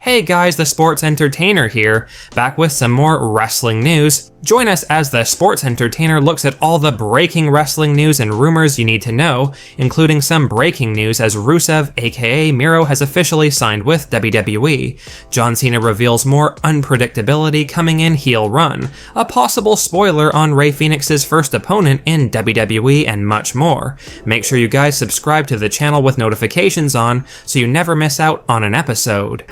Hey guys, the Sports Entertainer here, back with some more wrestling news. Join us as the Sports Entertainer looks at all the breaking wrestling news and rumors you need to know, including some breaking news as Rusev, aka Miro, has officially signed with WWE. John Cena reveals more unpredictability coming in heel run, a possible spoiler on Rey Fenix's first opponent in WWE, and much more. Make sure you guys subscribe to the channel with notifications on so you never miss out on an episode.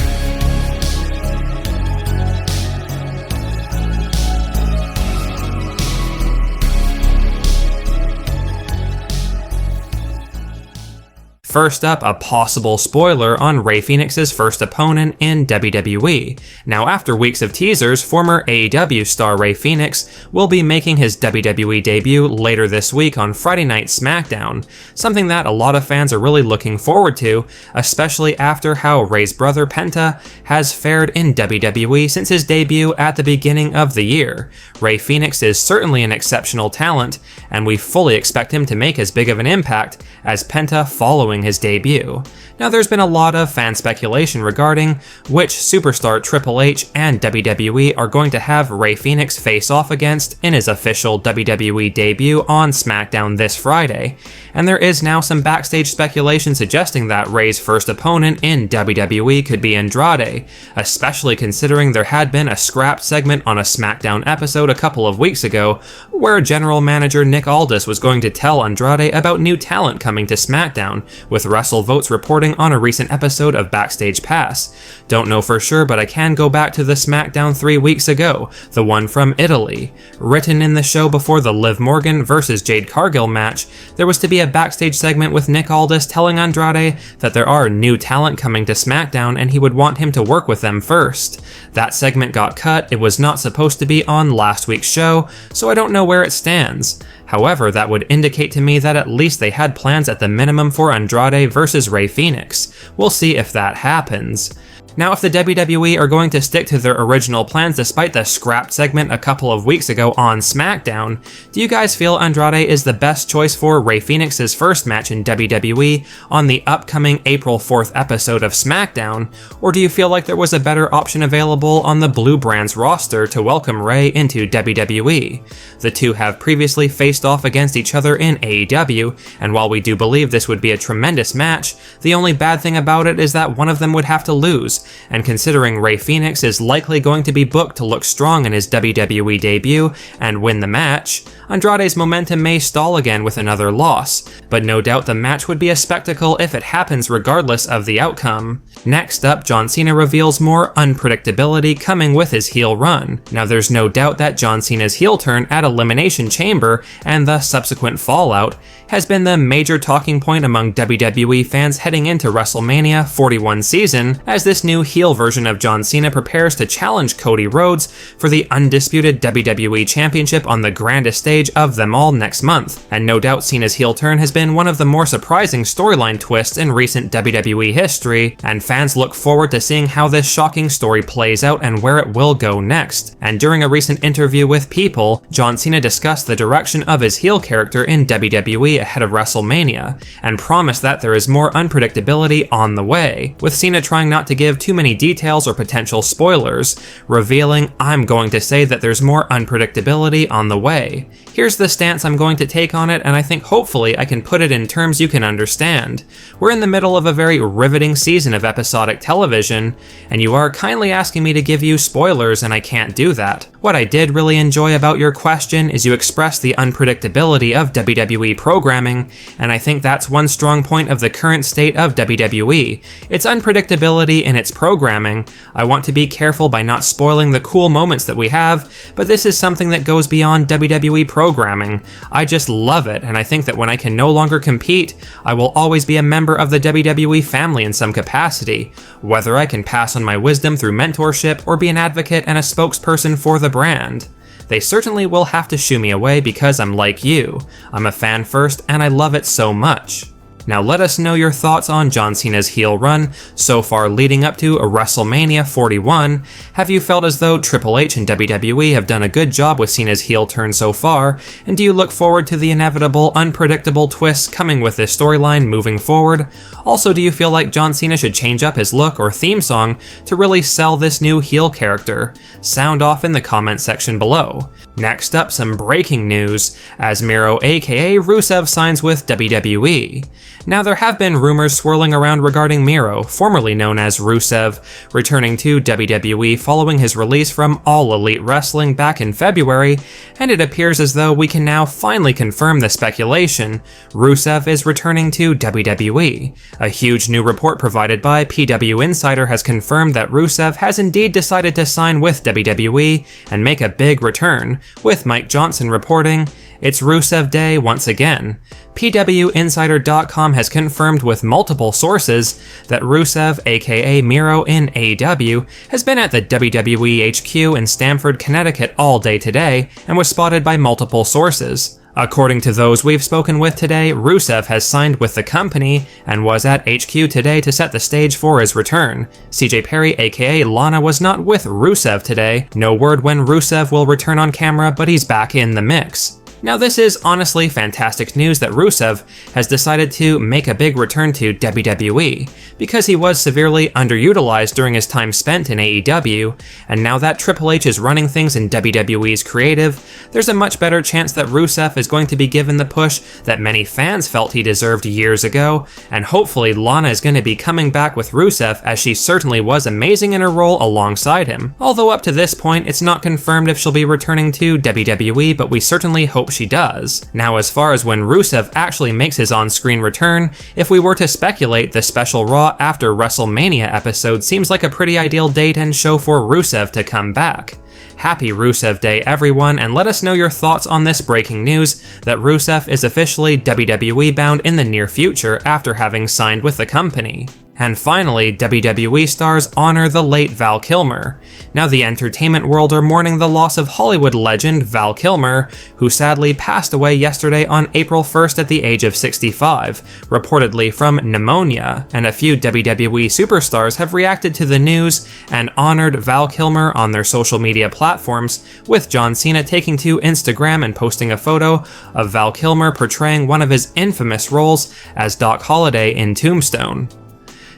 First up, a possible spoiler on Rey Fenix's first opponent in WWE. Now, after weeks of teasers, former AEW star Rey Fenix will be making his WWE debut later this week on Friday Night SmackDown, something that a lot of fans are really looking forward to, especially after how Rey's brother Penta has fared in WWE since his debut at the beginning of the year. Rey Fenix is certainly an exceptional talent, and we fully expect him to make as big of an impact as Penta following his debut. Now, there's been a lot of fan speculation regarding which superstar Triple H and WWE are going to have Rey Fenix face off against in his official WWE debut on SmackDown this Friday, and there is now some backstage speculation suggesting that Rey's first opponent in WWE could be Andrade, especially considering there had been a scrapped segment on a SmackDown episode a couple of weeks ago where general manager Nick Aldis was going to tell Andrade about new talent coming to SmackDown, with WrestleVotes reporting on a recent episode of Backstage Pass. Don't know for sure, but I can go back to the SmackDown 3 weeks ago, the one from Italy. Written in the show before the Liv Morgan vs Jade Cargill match, there was to be a backstage segment with Nick Aldis telling Andrade that there are new talent coming to SmackDown and he would want him to work with them first. That segment got cut, it was not supposed to be on last week's show, so I don't know where it stands. However, that would indicate to me that at least they had plans at the minimum for Andrade versus Rey Fenix. We'll see if that happens. Now, if the WWE are going to stick to their original plans despite the scrapped segment a couple of weeks ago on SmackDown, do you guys feel Andrade is the best choice for Rey Fenix's first match in WWE on the upcoming April 4th episode of SmackDown, or do you feel like there was a better option available on the Blue Brand's roster to welcome Rey into WWE? The two have previously faced off against each other in AEW, and while we do believe this would be a tremendous match, the only bad thing about it is that one of them would have to lose. And considering Rey Fenix is likely going to be booked to look strong in his WWE debut and win the match, Andrade's momentum may stall again with another loss, but no doubt the match would be a spectacle if it happens regardless of the outcome. Next up, John Cena reveals more unpredictability coming with his heel run. Now, there's no doubt that John Cena's heel turn at Elimination Chamber and the subsequent fallout has been the major talking point among WWE fans heading into WrestleMania 41 season, as this new heel version of John Cena prepares to challenge Cody Rhodes for the undisputed WWE Championship on the grandest stage of them all next month. And no doubt Cena's heel turn has been one of the more surprising storyline twists in recent WWE history, and fans look forward to seeing how this shocking story plays out and where it will go next. And during a recent interview with People, John Cena discussed the direction of his heel character in WWE ahead of WrestleMania, and promised that there is more unpredictability on the way, with Cena trying not to give too many details or potential spoilers, revealing, "I'm going to say that there's more unpredictability on the way. Here's the stance I'm going to take on it, and I think hopefully I can put it in terms you can understand. We're in the middle of a very riveting season of episodic television, and you are kindly asking me to give you spoilers, and I can't do that. What I did really enjoy about your question is you expressed the unpredictability of WWE programming, and I think that's one strong point of the current state of WWE. It's unpredictability in its programming. I want to be careful by not spoiling the cool moments that we have, but this is something that goes beyond WWE programming. I just love it, and I think that when I can no longer compete, I will always be a member of the WWE family in some capacity, whether I can pass on my wisdom through mentorship or be an advocate and a spokesperson for the brand. They certainly will have to shoo me away because I'm like you. I'm a fan first, and I love it so much." Now let us know your thoughts on John Cena's heel run so far leading up to WrestleMania 41. Have you felt as though Triple H and WWE have done a good job with Cena's heel turn so far, and do you look forward to the inevitable unpredictable twists coming with this storyline moving forward? Also, do you feel like John Cena should change up his look or theme song to really sell this new heel character? Sound off in the comment section below. Next up, some breaking news, as Miro aka Rusev signs with WWE. Now there have been rumors swirling around regarding Miro, formerly known as Rusev, returning to WWE following his release from All Elite Wrestling back in February, and it appears as though we can now finally confirm the speculation. Rusev is returning to WWE. A huge new report provided by PW Insider has confirmed that Rusev has indeed decided to sign with WWE and make a big return, with Mike Johnson reporting, "It's Rusev Day once again." PWInsider.com has confirmed with multiple sources that Rusev, aka Miro in AEW, has been at the WWE HQ in Stamford, Connecticut all day today and was spotted by multiple sources. According to those we've spoken with today, Rusev has signed with the company and was at HQ today to set the stage for his return. CJ Perry aka Lana was not with Rusev today. No word when Rusev will return on camera, but he's back in the mix. Now this is honestly fantastic news that Rusev has decided to make a big return to WWE, because he was severely underutilized during his time spent in AEW, and now that Triple H is running things in WWE's creative, there's a much better chance that Rusev is going to be given the push that many fans felt he deserved years ago, and hopefully Lana is going to be coming back with Rusev, as she certainly was amazing in her role alongside him. Although up to this point, it's not confirmed if she'll be returning to WWE, but we certainly hope she does. Now as far as when Rusev actually makes his on-screen return, if we were to speculate, the special Raw after WrestleMania episode seems like a pretty ideal date and show for Rusev to come back. Happy Rusev Day everyone, and let us know your thoughts on this breaking news that Rusev is officially WWE-bound in the near future after having signed with the company. And finally, WWE stars honor the late Val Kilmer. Now the entertainment world are mourning the loss of Hollywood legend Val Kilmer, who sadly passed away yesterday on April 1st at the age of 65, reportedly from pneumonia, and a few WWE superstars have reacted to the news and honored Val Kilmer on their social media platforms, with John Cena taking to Instagram and posting a photo of Val Kilmer portraying one of his infamous roles as Doc Holliday in Tombstone.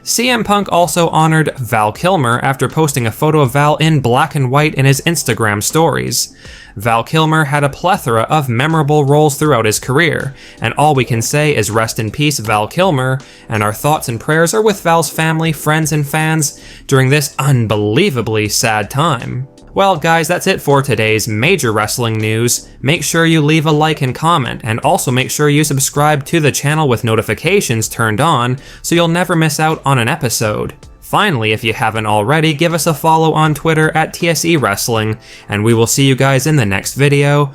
CM Punk also honored Val Kilmer after posting a photo of Val in black and white in his Instagram stories. Val Kilmer had a plethora of memorable roles throughout his career, and all we can say is rest in peace Val Kilmer, and our thoughts and prayers are with Val's family, friends, and fans during this unbelievably sad time. Well guys, that's it for today's major wrestling news. Make sure you leave a like and comment, and also make sure you subscribe to the channel with notifications turned on so you'll never miss out on an episode. Finally, if you haven't already, give us a follow on Twitter at TSE Wrestling, and we will see you guys in the next video.